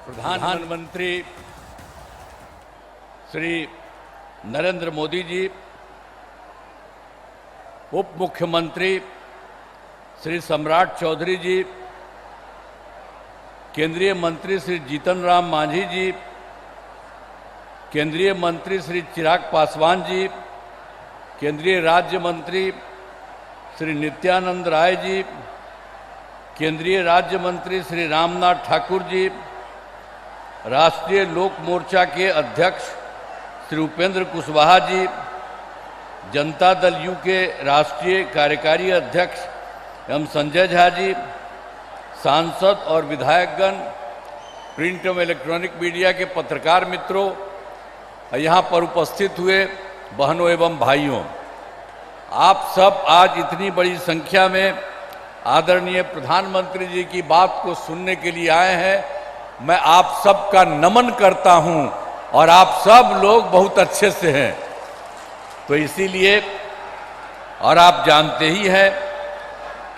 प्रधानमंत्री श्री नरेंद्र मोदी जी, उप मुख्यमंत्री श्री सम्राट चौधरी जी, केंद्रीय मंत्री श्री जीतन राम मांझी जी, केंद्रीय मंत्री श्री चिराग पासवान जी, केंद्रीय राज्य मंत्री श्री नित्यानंद राय जी, केंद्रीय राज्य मंत्री श्री रामनाथ ठाकुर जी, राष्ट्रीय लोक मोर्चा के अध्यक्ष श्री उपेंद्र कुशवाहा जी, जनता दल यू के राष्ट्रीय कार्यकारी अध्यक्ष एवं संजय झा जी, सांसद और विधायकगण, प्रिंट एवं इलेक्ट्रॉनिक मीडिया के पत्रकार मित्रों, यहाँ पर उपस्थित हुए बहनों एवं भाइयों, आप सब आज इतनी बड़ी संख्या में आदरणीय प्रधानमंत्री जी की बात को सुनने के लिए आए हैं। मैं आप सब का नमन करता हूं और आप सब लोग बहुत अच्छे से हैं। तो इसीलिए, और आप जानते ही हैं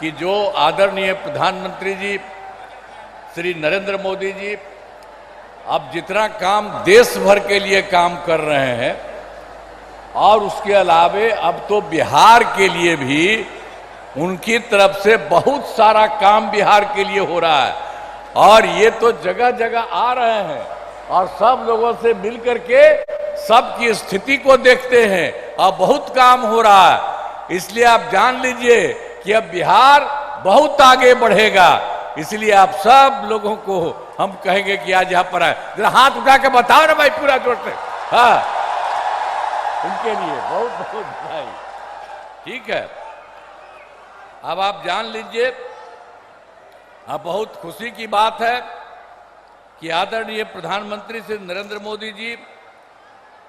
कि जो आदरणीय प्रधानमंत्री जी श्री नरेंद्र मोदी जी अब जितना काम देश भर के लिए काम कर रहे हैं और उसके अलावे अब तो बिहार के लिए भी उनकी तरफ से बहुत सारा काम बिहार के लिए हो रहा है और ये तो जगह जगह आ रहे हैं और सब लोगों से मिल करके सबकी स्थिति को देखते हैं और बहुत काम हो रहा है। इसलिए आप जान लीजिए कि अब बिहार बहुत आगे बढ़ेगा। इसलिए आप सब लोगों को हम कहेंगे कि आज यहाँ पर आए, जरा हाथ उठा के बताओ ना भाई पूरा जोर से। हाँ, उनके लिए बहुत बहुत बधाई। ठीक है, अब आप जान लीजिए, अब बहुत खुशी की बात है कि आदरणीय प्रधानमंत्री श्री नरेंद्र मोदी जी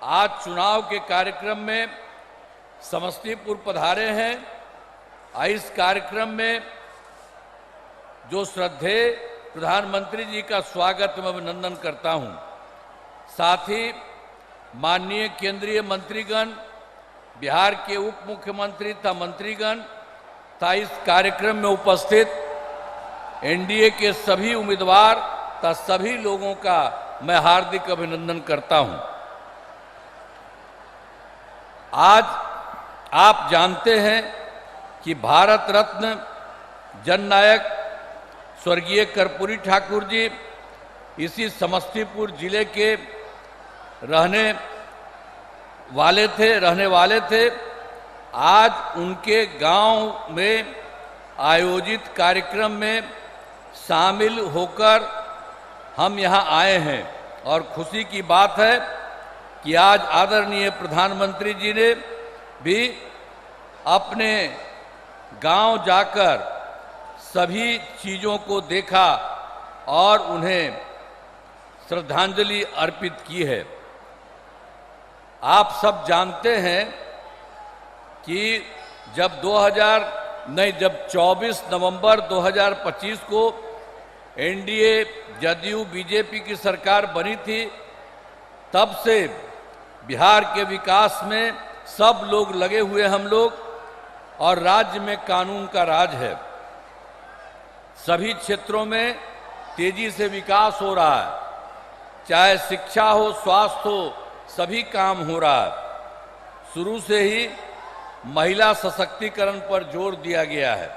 आज चुनाव के कार्यक्रम में समस्तीपुर पधारे हैं। इस कार्यक्रम में जो श्रद्धेय प्रधानमंत्री जी का स्वागत एवं अभिनंदन करता हूं। साथ ही माननीय केंद्रीय मंत्रीगण, बिहार के उप मुख्यमंत्री तथा मंत्रीगण तथा इस कार्यक्रम में उपस्थित एनडीए के सभी उम्मीदवार तथा सभी लोगों का मैं हार्दिक अभिनंदन करता हूं। आज आप जानते हैं कि भारत रत्न जननायक स्वर्गीय कर्पूरी ठाकुर जी इसी समस्तीपुर जिले के रहने वाले थे। आज उनके गांव में आयोजित कार्यक्रम में शामिल होकर हम यहां आए हैं और खुशी की बात है कि आज आदरणीय प्रधानमंत्री जी ने भी अपने गांव जाकर सभी चीज़ों को देखा और उन्हें श्रद्धांजलि अर्पित की है। आप सब जानते हैं कि जब 24 नवंबर 2025 को एनडीए जदयू बीजेपी की सरकार बनी थी, तब से बिहार के विकास में सब लोग लगे हुए हम लोग और राज्य में कानून का राज है। सभी क्षेत्रों में तेजी से विकास हो रहा है, चाहे शिक्षा हो, स्वास्थ्य हो, सभी काम हो रहा है। शुरू से ही महिला सशक्तिकरण पर जोर दिया गया है।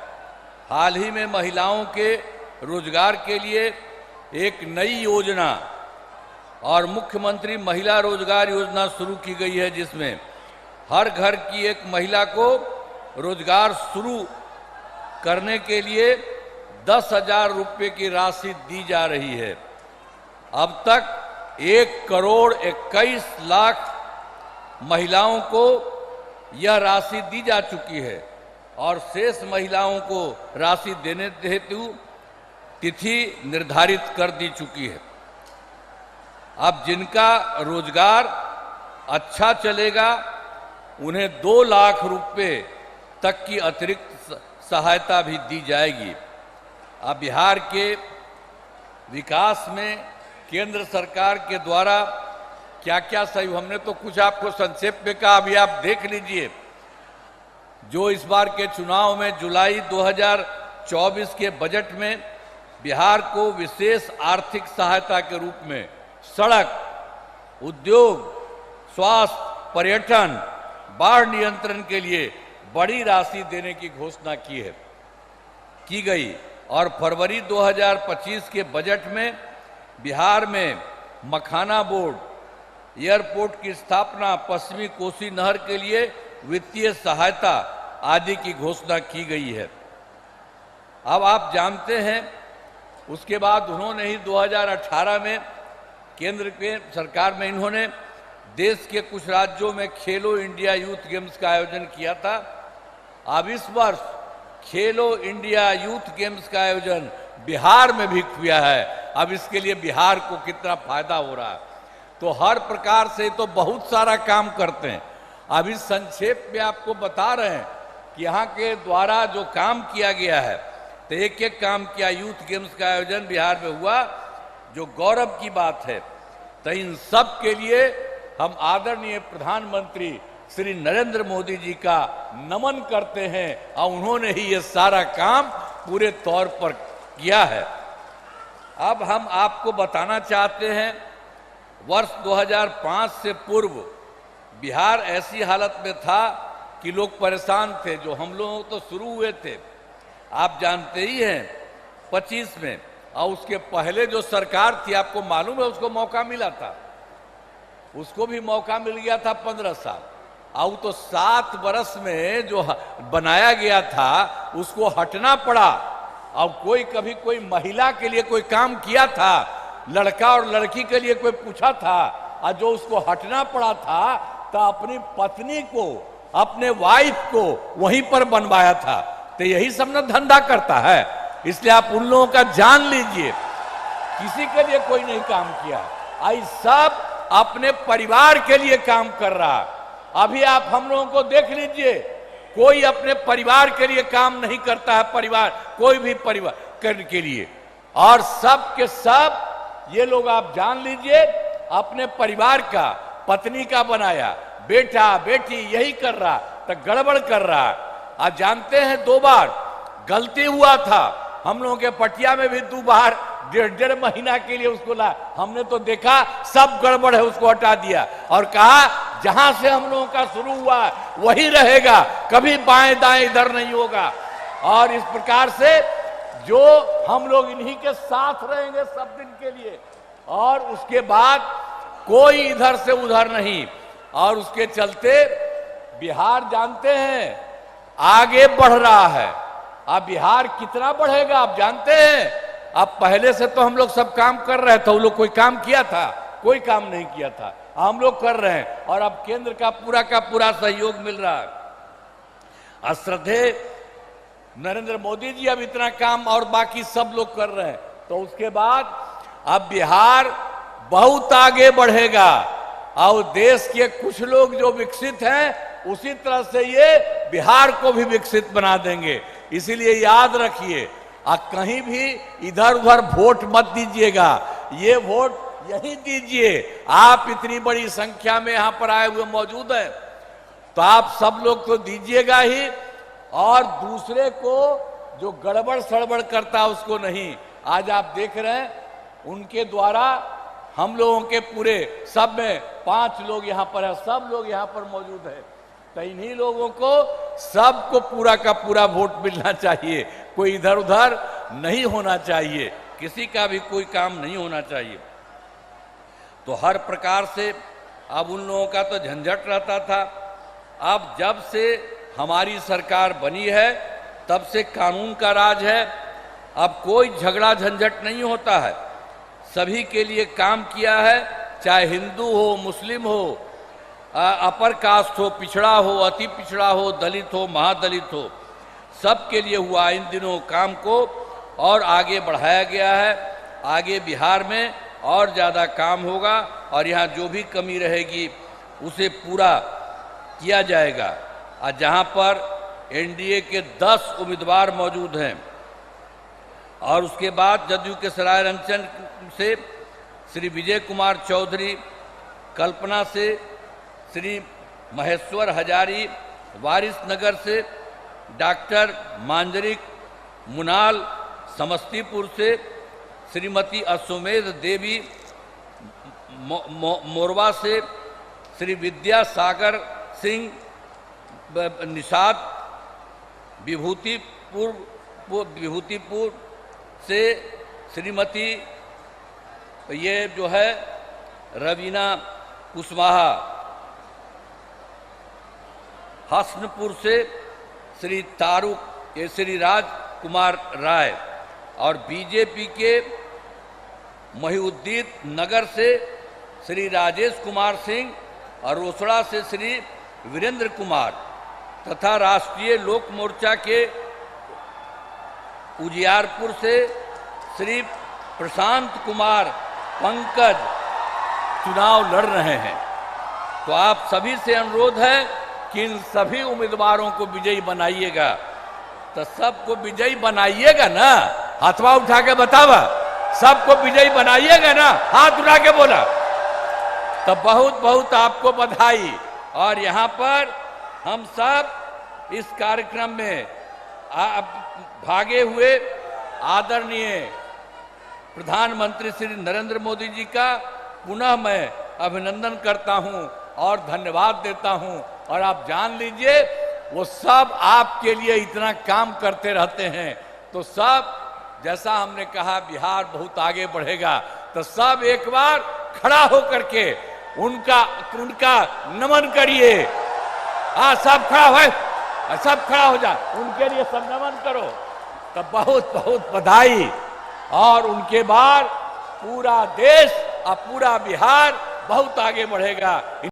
हाल ही में महिलाओं के रोजगार के लिए एक नई योजना और मुख्यमंत्री महिला रोजगार योजना शुरू की गई है, जिसमें हर घर की एक महिला को रोजगार शुरू करने के लिए 10,000 रुपये की राशि दी जा रही है। अब तक 1,21,00,000 महिलाओं को यह राशि दी जा चुकी है और शेष महिलाओं को राशि देने हेतु तिथि निर्धारित कर दी चुकी है। अब जिनका रोजगार अच्छा चलेगा उन्हें 2 लाख रुपए तक की अतिरिक्त सहायता भी दी जाएगी। अब बिहार के विकास में केंद्र सरकार के द्वारा क्या क्या सहयोग, हमने तो कुछ आपको संक्षेप में कहा, अभी आप देख लीजिए। जो इस बार के चुनाव में जुलाई 2024 के बजट में बिहार को विशेष आर्थिक सहायता के रूप में सड़क, उद्योग, स्वास्थ्य, पर्यटन, बाढ़ नियंत्रण के लिए बड़ी राशि देने की घोषणा की गई और फरवरी 2025 के बजट में बिहार में मखाना बोर्ड, एयरपोर्ट की स्थापना, पश्चिमी कोसी नहर के लिए वित्तीय सहायता आदि की घोषणा की गई है। अब आप जानते हैं उसके बाद उन्होंने ही 2018 में केंद्र के सरकार में इन्होंने देश के कुछ राज्यों में खेलो इंडिया यूथ गेम्स का आयोजन किया था। अब इस वर्ष खेलो इंडिया यूथ गेम्स का आयोजन बिहार में भी किया है। अब इसके लिए बिहार को कितना फायदा हो रहा है, तो हर प्रकार से तो बहुत सारा काम करते हैं। अब इस संक्षेप में आपको बता रहे हैं कि यहाँ के द्वारा जो काम किया गया है, तो एक एक काम किया। यूथ गेम्स का आयोजन बिहार में हुआ, जो गौरव की बात है। तो इन सब के लिए हम आदरणीय प्रधानमंत्री श्री नरेंद्र मोदी जी का नमन करते हैं और उन्होंने ही ये सारा काम पूरे तौर पर किया है। अब हम आपको बताना चाहते हैं, वर्ष 2005 से पूर्व बिहार ऐसी हालत में था कि लोग परेशान थे। जो हम लोग तो शुरू हुए थे, आप जानते ही हैं, 25 में, और उसके पहले जो सरकार थी, आपको मालूम है, उसको मौका मिला था, उसको भी मौका मिल गया था 15 साल। और तो 7 वर्ष में जो बनाया गया था उसको हटना पड़ा। और कोई महिला के लिए कोई काम किया था, लड़का और लड़की के लिए कोई पूछा था, और जो उसको हटना पड़ा था, तो अपनी पत्नी को, अपने वाइफ को वहीं पर बनवाया था। तो यही सब ना धंधा करता है। इसलिए आप उन लोगों का जान लीजिए, किसी के लिए कोई नहीं काम किया, आई सब अपने परिवार के लिए काम कर रहा है। अभी आप हम लोगों को देख लीजिए, कोई अपने परिवार के लिए काम नहीं करता है, परिवार, कोई भी परिवार करने के लिए। और सब के सब ये लोग आप जान लीजिए, अपने परिवार का, पत्नी का बनाया, बेटा बेटी यही कर रहा, तो गड़बड़ कर रहा। आज जानते हैं 2 बार गलती हुआ था हम लोगों के पटिया में भी, 2 बार 1.5 महीना के लिए उसको ला, हमने तो देखा सब गड़बड़ है, उसको हटा दिया और कहा जहां से हम लोगों का शुरू हुआ वही रहेगा, कभी बाएं दाएं इधर नहीं होगा। और इस प्रकार से जो हम लोग इन्हीं के साथ रहेंगे सब दिन के लिए, और उसके बाद कोई इधर से उधर नहीं। और उसके चलते बिहार जानते हैं आगे बढ़ रहा है। अब बिहार कितना बढ़ेगा आप जानते हैं? अब पहले से तो हम लोग सब काम कर रहे थे, वो लोग कोई काम किया था? कोई काम नहीं किया था, हम लोग कर रहे हैं। और अब केंद्र का पूरा सहयोग मिल रहा है। श्रद्धेय नरेंद्र मोदी जी अब इतना काम और बाकी सब लोग कर रहे हैं, तो उसके बाद अब बिहार बहुत आगे बढ़ेगा। और देश के कुछ लोग जो विकसित हैं, उसी तरह से ये बिहार को भी विकसित बना देंगे। इसीलिए याद रखिए, कहीं भी इधर उधर वोट मत दीजिएगा, ये वोट यही दीजिए। आप इतनी बड़ी संख्या में यहां पर आए हुए मौजूद हैं, तो आप सब लोग तो दीजिएगा ही, और दूसरे को जो गड़बड़ सड़बड़ करता उसको नहीं। आज आप देख रहे हैं उनके द्वारा हम लोगों के पूरे सब में 5 लोग यहां पर है, सब लोग यहां पर मौजूद है। तो इन्हीं लोगों को सबको पूरा का पूरा वोट मिलना चाहिए, कोई इधर उधर नहीं होना चाहिए, किसी का भी कोई काम नहीं होना चाहिए। तो हर प्रकार से अब उन लोगों का तो झंझट रहता था। अब जब से हमारी सरकार बनी है तब से कानून का राज है, अब कोई झगड़ा झंझट नहीं होता है, सभी के लिए काम किया है, चाहे हिंदू हो, मुस्लिम हो, अपर कास्ट हो, पिछड़ा हो, अति पिछड़ा हो, दलित हो, महादलित हो, सबके लिए हुआ इन दिनों काम को और आगे बढ़ाया गया है। आगे बिहार में और ज़्यादा काम होगा और यहाँ जो भी कमी रहेगी उसे पूरा किया जाएगा। और जहाँ पर एनडीए के 10 उम्मीदवार मौजूद हैं और उसके बाद जदयू के सरायरंजन से श्री विजय कुमार चौधरी, कल्पना से श्री महेश्वर हजारी, वारिसनगर से डॉक्टर मांजरिक मुनाल, समस्तीपुर से श्रीमती अश्वमेध देवी मोरवा से श्री विद्यासागर सिंह निषाद विभूतिपुर से श्रीमती ये जो है रवीना कुशवाहा, हसनपुर से श्री तारुक ये श्री राज कुमार राय और बीजेपी के महिउद्दीन नगर से श्री राजेश कुमार सिंह और रोसड़ा से श्री वीरेंद्र कुमार तथा राष्ट्रीय लोक मोर्चा के उजियारपुर से श्री प्रशांत कुमार पंकज चुनाव लड़ रहे हैं। तो आप सभी से अनुरोध है कि इन सभी उम्मीदवारों को विजयी बनाइएगा। तो सबको विजयी बनाइएगा ना, हाथवा उठा के बतावा, सबको विजयी बनाइएगा ना, हाथ उठा के बोला। तो बहुत बहुत आपको बधाई। और यहाँ पर हम सब इस कार्यक्रम में भागे हुए आदरणीय प्रधानमंत्री श्री नरेंद्र मोदी जी का पुनः मैं अभिनंदन करता हूं और धन्यवाद देता हूं। और आप जान लीजिए वो सब आपके लिए इतना काम करते रहते हैं। तो सब जैसा हमने कहा बिहार बहुत आगे बढ़ेगा, तो सब एक बार खड़ा होकर के उनका नमन करिए। सब खड़ा हो, सब खड़ा हो जा, उनके लिए सब नमन करो। तो बहुत बहुत बधाई। और उनके बाद पूरा देश और पूरा बिहार बहुत आगे बढ़ेगा।